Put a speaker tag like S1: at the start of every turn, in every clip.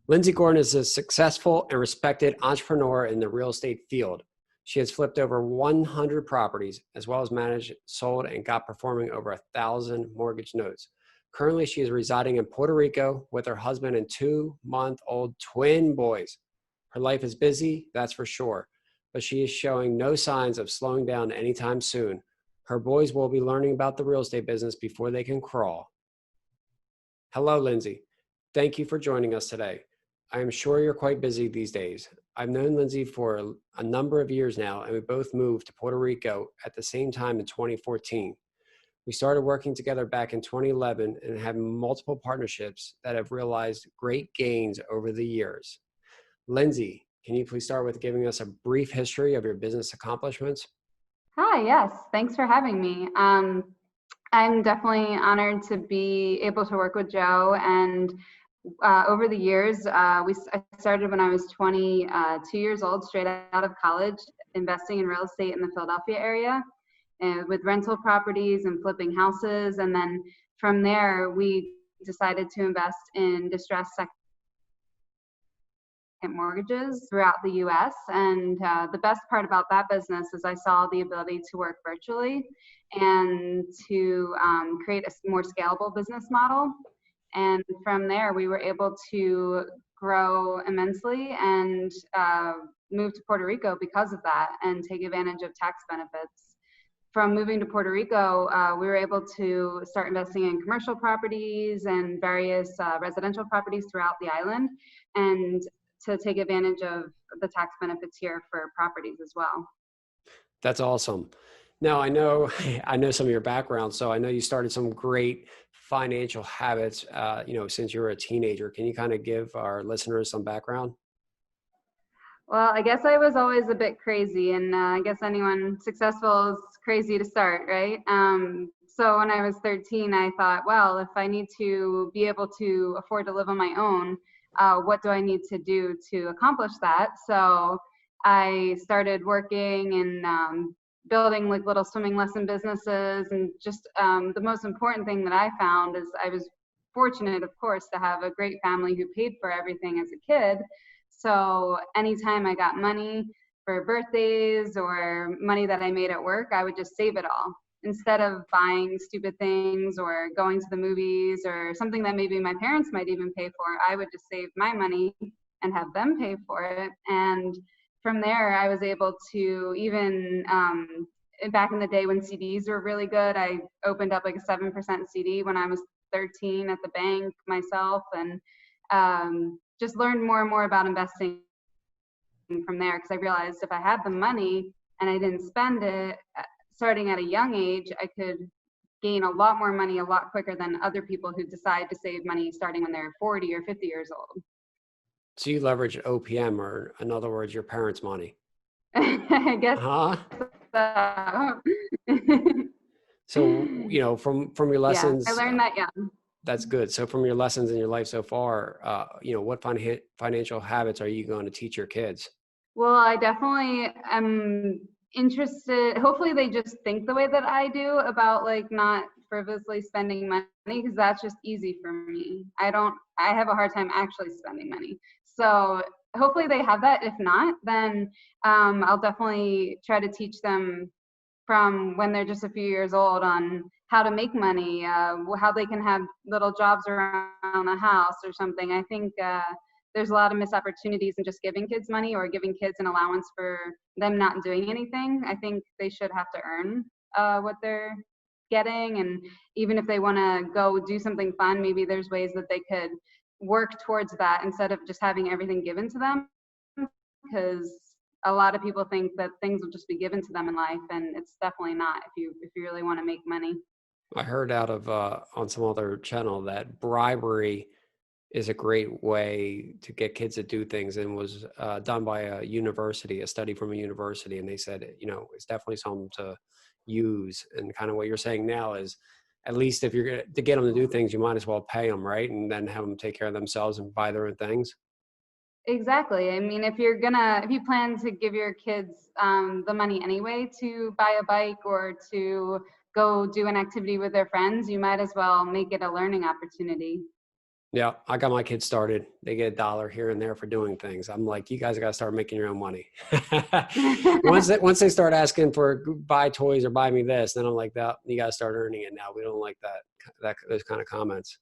S1: Lindsay Gordon is a successful and respected entrepreneur in the real estate field. She has flipped over 100 properties, as well as managed, sold, and got performing over 1,000 mortgage notes. Currently, she is residing in Puerto Rico with her husband and 2-month-old twin boys. Her life is busy, that's for sure, but she is showing no signs of slowing down anytime soon. Her boys will be learning about the real estate business before they can crawl. Hello, Lindsay. Thank you for joining us today. I am sure you're quite busy these days. I've known Lindsay for a number of years now, and we both moved to Puerto Rico at the same time in 2014. We started working together back in 2011 and have multiple partnerships that have realized great gains over the years. Lindsay, can you please start with giving us a brief history of your business accomplishments?
S2: Hi, yes, thanks for having me. I'm definitely honored to be able to work with Joe. And over the years, I started when I was 22 years old, straight out of college, investing in real estate in the Philadelphia area with rental properties and flipping houses. And then from there, we decided to invest in distressed mortgages throughout the US. And the best part about that business is I saw the ability to work virtually and to create a more scalable business model. And from there, we were able to grow immensely and move to Puerto Rico because of that and take advantage of tax benefits. From moving to Puerto Rico, we were able to start investing in commercial properties and various residential properties throughout the island, and to take advantage of the tax benefits here for properties as well.
S1: That's awesome. Now, I know some of your background, so I know you started some great financial habits, since you were a teenager. Can you kind of give our listeners some background?
S2: Well, I guess I was always a bit crazy, and I guess anyone successful is crazy to start, right? So when I was 13, I thought, well, if I need to be able to afford to live on my own, what do I need to do to accomplish that? So I started working and building like little swimming lesson businesses. And just the most important thing that I found is I was fortunate, of course, to have a great family who paid for everything as a kid. So anytime I got money for birthdays or money that I made at work, I would just save it all. Instead of buying stupid things or going to the movies or something that maybe my parents might even pay for, I would just save my money and have them pay for it. And from there, I was able to even, back in the day when CDs were really good, I opened up like a 7% CD when I was 13 at the bank myself, and just learned more and more about investing from there, because I realized if I had the money and I didn't spend it, starting at a young age, I could gain a lot more money a lot quicker than other people who decide to save money starting when they're 40 or 50 years old.
S1: So you leverage OPM, or in other words, your parents' money.
S2: I guess
S1: Huh?
S2: so.
S1: So, from your lessons,
S2: yeah, I learned that young.
S1: that's good. So from your lessons in your life so far, what financial habits are you going to teach your kids?
S2: Well, I definitely am interested. Hopefully they just think the way that I do about like not frivolously spending money, because that's just easy for me. I have a hard time actually spending money. So hopefully they have that. If not, then I'll definitely try to teach them from when they're just a few years old on how to make money, how they can have little jobs around the house or something. I think there's a lot of missed opportunities in just giving kids money or giving kids an allowance for them not doing anything. I think they should have to earn what they're getting. And even if they want to go do something fun, maybe there's ways that they could work towards that instead of just having everything given to them. Because a lot of people think that things will just be given to them in life, and it's definitely not if you really want to make money.
S1: I heard out of on some other channel that bribery is a great way to get kids to do things, and was done by a study from a university. And they said, it's definitely something to use. And kind of what you're saying now is, at least if you're going to get them to do things, you might as well pay them, right? And then have them take care of themselves and buy their own things.
S2: Exactly. I mean, if you plan to give your kids the money anyway to buy a bike or to go do an activity with their friends, you might as well make it a learning opportunity.
S1: Yeah, I got my kids started. They get $1 here and there for doing things. I'm like, you guys got to start making your own money. Once they start asking for buy toys or buy me this, then I'm like, that you got to start earning it now. We don't like that those kind of comments.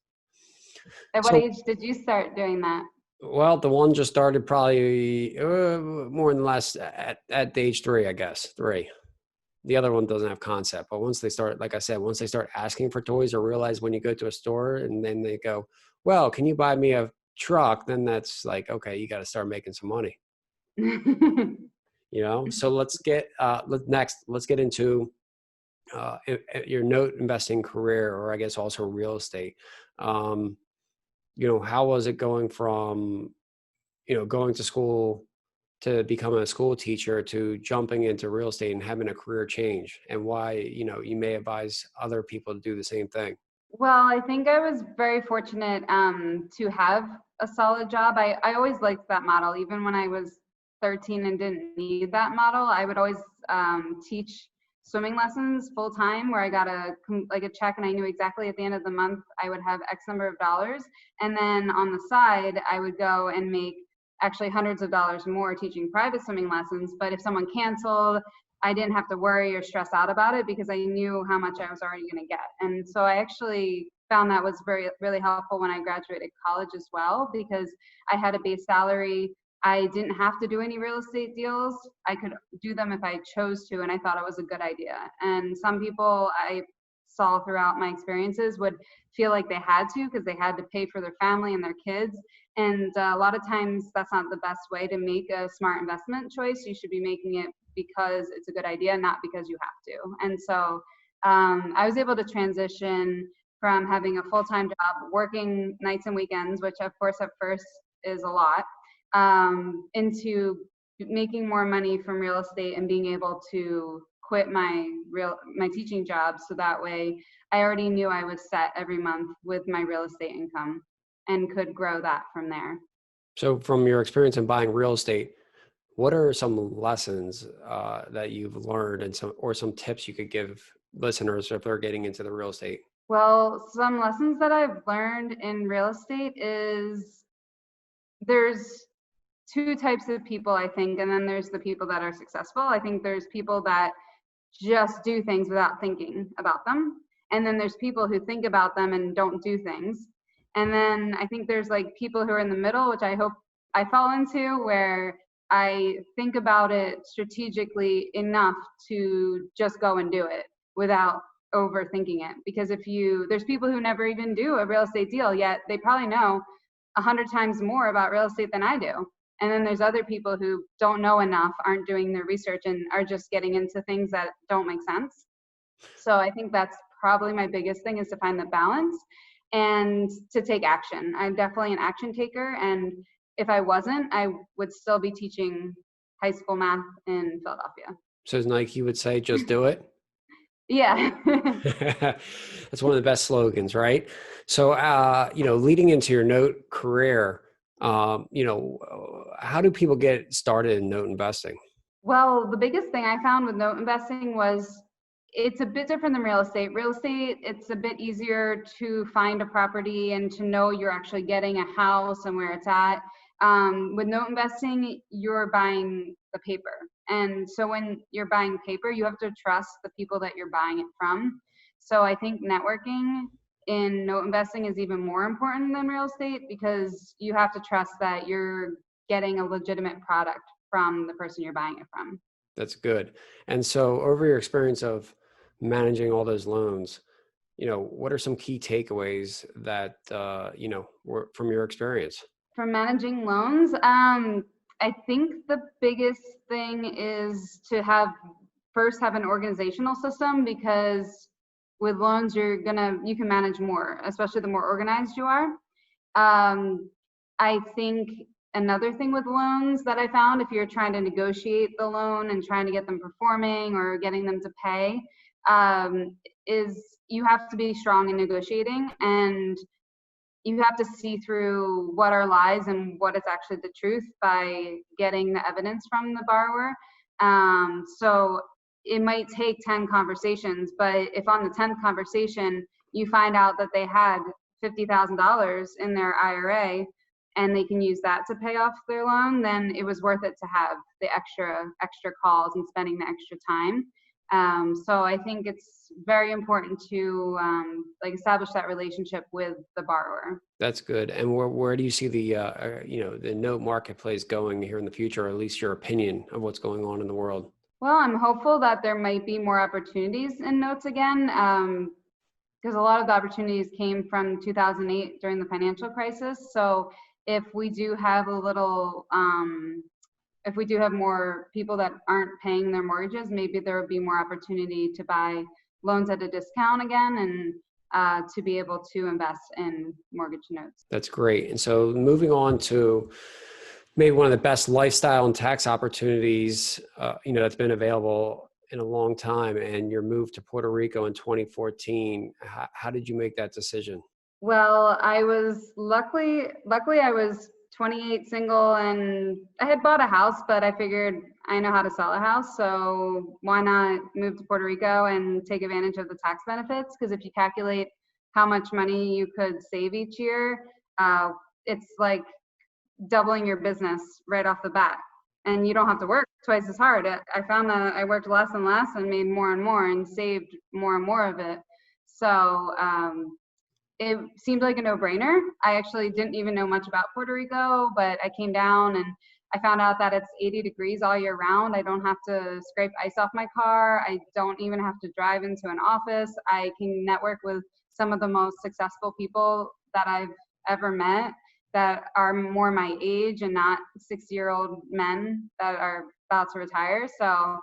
S2: At what
S1: So,
S2: age did you start doing that?
S1: well, the one just started probably more than less at age 3, I guess 3. The other one doesn't have concept, but once they start, like I said, once they start asking for toys or realize when you go to a store and then they go, well, can you buy me a truck? Then that's like, okay, you got to start making some money, So let's get into your note investing career, or I guess also real estate. Um, how was it going from, going to school to become a school teacher to jumping into real estate and having a career change, and why, you may advise other people to do the same thing?
S2: Well, I think I was very fortunate to have a solid job. I always liked that model. Even when I was 13 and didn't need that model, I would always teach swimming lessons full time, where I got a check, and I knew exactly at the end of the month I would have X number of dollars. And then on the side, I would go and make actually hundreds of dollars more teaching private swimming lessons. But if someone canceled, I didn't have to worry or stress out about it because I knew how much I was already going to get. And so I actually found that was really helpful when I graduated college as well, because I had a base salary. I didn't have to do any real estate deals. I could do them if I chose to, and I thought it was a good idea. And some people I saw throughout my experiences would feel like they had to because they had to pay for their family and their kids. And a lot of times that's not the best way to make a smart investment choice. You should be making it because it's a good idea, not because you have to. And so I was able to transition from having a full-time job, working nights and weekends, which of course at first is a lot, into making more money from real estate and being able to quit my teaching job. So that way I already knew I was set every month with my real estate income and could grow that from there.
S1: So from your experience in buying real estate, what are some lessons that you've learned, and some tips you could give listeners if they're getting into the real estate?
S2: Well, some lessons that I've learned in real estate is there's two types of people, I think, and then there's the people that are successful. I think there's people that just do things without thinking about them. And then there's people who think about them and don't do things. And then I think there's like people who are in the middle, which I hope I fall into, where I think about it strategically enough to just go and do it without overthinking it. Because there's people who never even do a real estate deal, yet they probably know 100 times more about real estate than I do. And then there's other people who don't know enough, aren't doing their research, and are just getting into things that don't make sense. So I think that's probably my biggest thing, is to find the balance and to take action. I'm definitely an action taker. And if I wasn't, I would still be teaching high school math in Philadelphia.
S1: So as Nike would say, just do it.
S2: Yeah.
S1: That's one of the best slogans, right? So, leading into your note career, how do people get started in note investing?
S2: Well, the biggest thing I found with note investing was it's a bit different than real estate. Real estate, it's a bit easier to find a property and to know you're actually getting a house and where it's at. With note investing, you're buying the paper. And so when you're buying paper, you have to trust the people that you're buying it from. So I think networking in note investing is even more important than real estate, because you have to trust that you're getting a legitimate product from the person you're buying it from.
S1: That's good. And so over your experience of managing all those loans, what are some key takeaways that, were from your experience?
S2: For managing loans, I think the biggest thing is to first have an organizational system, because with loans you can manage more, especially the more organized you are. I think another thing with loans that I found, if you're trying to negotiate the loan and trying to get them performing or getting them to pay, is you have to be strong in negotiating, and you have to see through what are lies and what is actually the truth by getting the evidence from the borrower. So it might take 10 conversations, but if on the 10th conversation you find out that they had $50,000 in their IRA and they can use that to pay off their loan, then it was worth it to have the extra calls and spending the extra time. So I think it's very important to like establish that relationship with the borrower.
S1: That's good. And where do you see the the note marketplace going here in the future, or at least your opinion of what's going on in the world?
S2: Well, I'm hopeful that there might be more opportunities in notes again, because a lot of the opportunities came from 2008 during the financial crisis. So if we do have if we do have more people that aren't paying their mortgages, maybe there would be more opportunity to buy loans at a discount again and to be able to invest in mortgage notes.
S1: That's great. And so moving on to maybe one of the best lifestyle and tax opportunities, that's been available in a long time, and your move to Puerto Rico in 2014. How did you make that decision?
S2: Well, I was luckily I was 28, single, and I had bought a house, but I figured I know how to sell a house, so why not move to Puerto Rico and take advantage of the tax benefits? Because if you calculate how much money you could save each year, it's like doubling your business right off the bat, and you don't have to work twice as hard. I found that I worked less and less and made more and more and saved more and more of it. So it seemed like a no-brainer. I actually didn't even know much about Puerto Rico, but I came down and I found out that it's 80 degrees all year round. I don't have to scrape ice off my car. I don't even have to drive into an office. I can network with some of the most successful people that I've ever met that are more my age and not 60-year-old men that are about to retire. So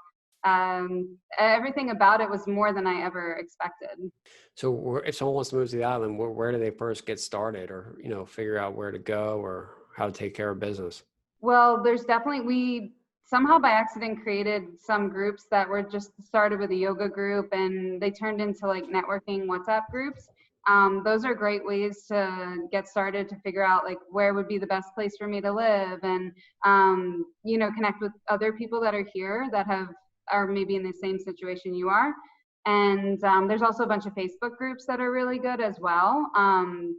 S2: everything about it was more than I ever expected.
S1: So if someone wants to move to the island, where do they first get started, or, figure out where to go or how to take care of business?
S2: Well, there's definitely, we somehow by accident created some groups that were just started with a yoga group and they turned into like networking WhatsApp groups. Those are great ways to get started, to figure out like where would be the best place for me to live and, connect with other people that are here that are maybe in the same situation you are. And there's also a bunch of Facebook groups that are really good as well,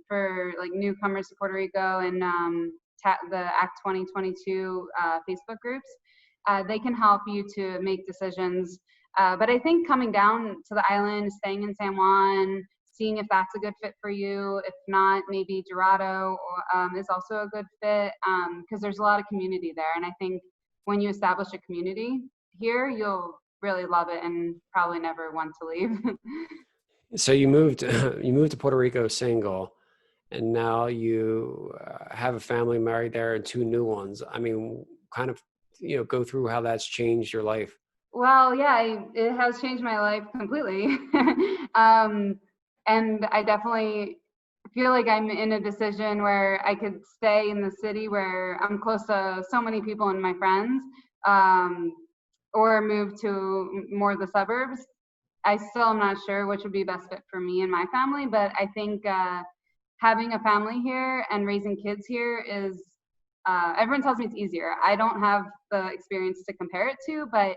S2: for like newcomers to Puerto Rico and the Act 2022 Facebook groups. They can help you to make decisions. But I think coming down to the island, staying in San Juan, seeing if that's a good fit for you. If not, maybe Dorado is also a good fit, because there's a lot of community there. And I think when you establish a community here, you'll really love it and probably never want to leave.
S1: So you moved to Puerto Rico single, and now you have a family, married there, and two new ones. I mean, kind of, go through how that's changed your life.
S2: Well, yeah, it has changed my life completely. And I definitely feel like I'm in a decision where I could stay in the city where I'm close to so many people and my friends, or move to more of the suburbs. I still am not sure which would be best fit for me and my family, but I think having a family here and raising kids here is, everyone tells me it's easier. I don't have the experience to compare it to, but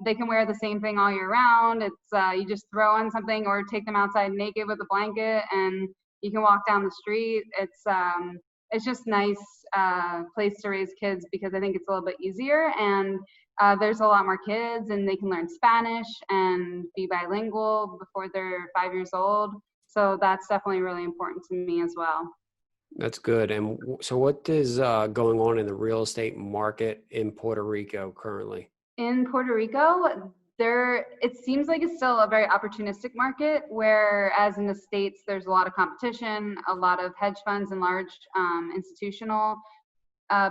S2: they can wear the same thing all year round. It's you just throw on something or take them outside naked with a blanket and you can walk down the street. It's just nice place to raise kids because I think it's a little bit easier, and there's a lot more kids and they can learn Spanish and be bilingual before they're 5 years old. So that's definitely really important to me as well.
S1: That's good. And so what is going on in the real estate market in Puerto Rico currently?
S2: In Puerto Rico, it seems like it's still a very opportunistic market, whereas in the States, there's a lot of competition, a lot of hedge funds and large institutional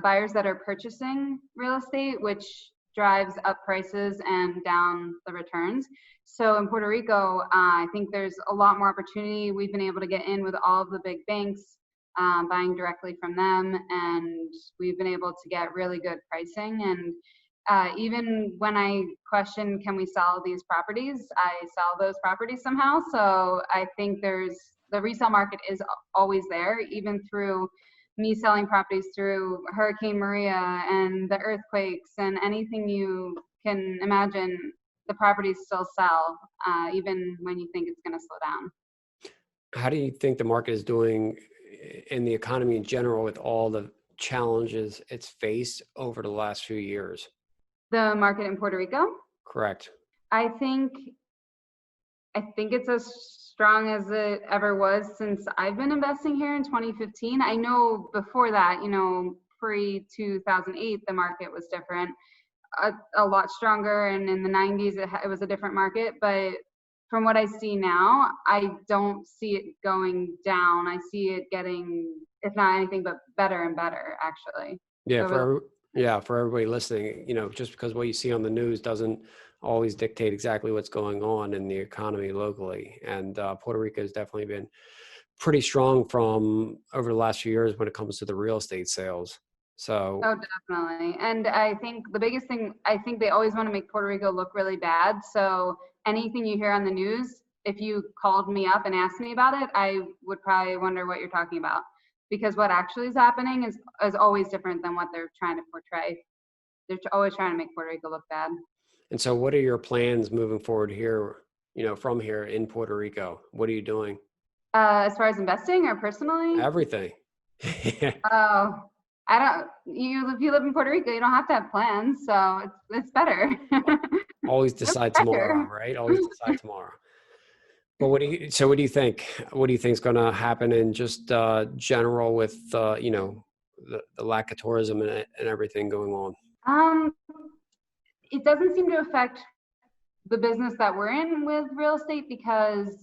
S2: buyers that are purchasing real estate, which drives up prices and down the returns. So in Puerto Rico, I think there's a lot more opportunity. We've been able to get in with all of the big banks, buying directly from them, and we've been able to get really good pricing. And even when I question, can we sell these properties, I sell those properties somehow. So I think the resale market is always there, even through me selling properties through Hurricane Maria and the earthquakes and anything you can imagine, the properties still sell, even when you think it's going to slow down.
S1: How do you think the market is doing in the economy in general with all the challenges it's faced over the last few years?
S2: The market in Puerto Rico?
S1: Correct.
S2: I think I think it's as strong as it ever was since I've been investing here in 2015. I know before that, pre 2008, the market was different, a lot stronger. And in the 90s, it was a different market. But from what I see now, I don't see it going down. I see it getting, if not anything, but better and better, actually.
S1: Yeah,
S2: Over the
S1: for everybody listening, just because what you see on the news doesn't always dictate exactly what's going on in the economy locally. And Puerto Rico has definitely been pretty strong from over the last few years when it comes to the real estate sales. So
S2: Oh, definitely. And I think the biggest thing, I think they always want to make Puerto Rico look really bad. So anything you hear on the news, if you called me up and asked me about it, I would probably wonder what you're talking about. Because what actually is happening is always different than what they're trying to portray. They're always trying to make Puerto Rico look bad.
S1: And so what are your plans moving forward here, from here in Puerto Rico? What are you doing?
S2: As far as investing or personally?
S1: Everything.
S2: Oh, I don't. If you live in Puerto Rico, you don't have to have plans, so it's better.
S1: Always
S2: No
S1: decide tomorrow,
S2: pressure.
S1: right? Always decide tomorrow. But what do you think? What do you think is going to happen in just general with, the lack of tourism and everything going on?
S2: Um, it doesn't seem to affect the business that we're in with real estate because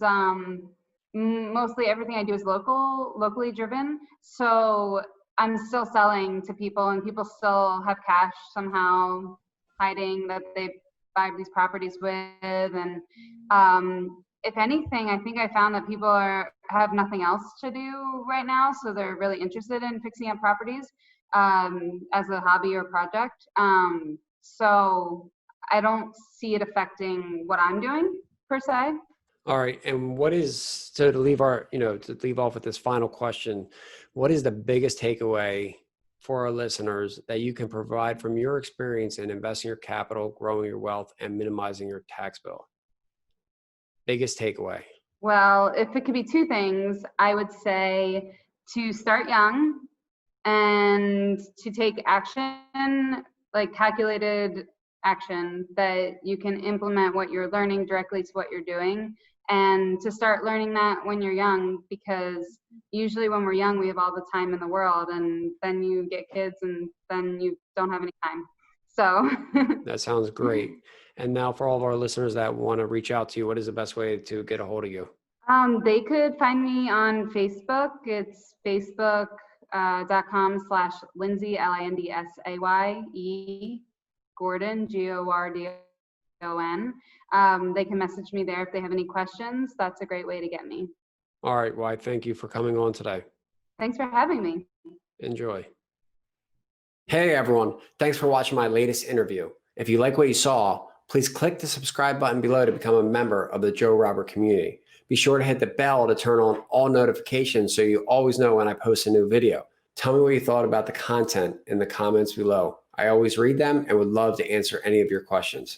S2: mostly everything I do is locally driven. So I'm still selling to people, and people still have cash somehow hiding that they buy these properties with. And if anything, I think I found that people have nothing else to do right now, so they're really interested in fixing up properties as a hobby or project. So I don't see it affecting what I'm doing per se.
S1: All right. And what is, so to leave to leave off with this final question, what is the biggest takeaway for our listeners that you can provide from your experience in investing your capital, growing your wealth, and minimizing your tax bill? Biggest takeaway.
S2: Well, if it could be two things, I would say to start young and to take action, like calculated action that you can implement what you're learning directly to what you're doing, and to start learning that when you're young, because usually when we're young we have all the time in the world, and then you get kids and then you don't have any time. So
S1: That sounds great. And now for all of our listeners that want to reach out to you, what is the best way to get a hold of you?
S2: they could find me on Facebook. It's facebook.com/Lindsay, LINDSAYE, Gordon, GORDON. They can message me there if they have any questions. That's a great way to get me.
S1: All right. Well, I thank you for coming on today.
S2: Thanks for having me.
S1: Enjoy. Hey, everyone. Thanks for watching my latest interview. If you like what you saw, please click the subscribe button below to become a member of the Joe Robert community. Be sure to hit the bell to turn on all notifications so you always know when I post a new video. Tell me what you thought about the content in the comments below. I always read them and would love to answer any of your questions.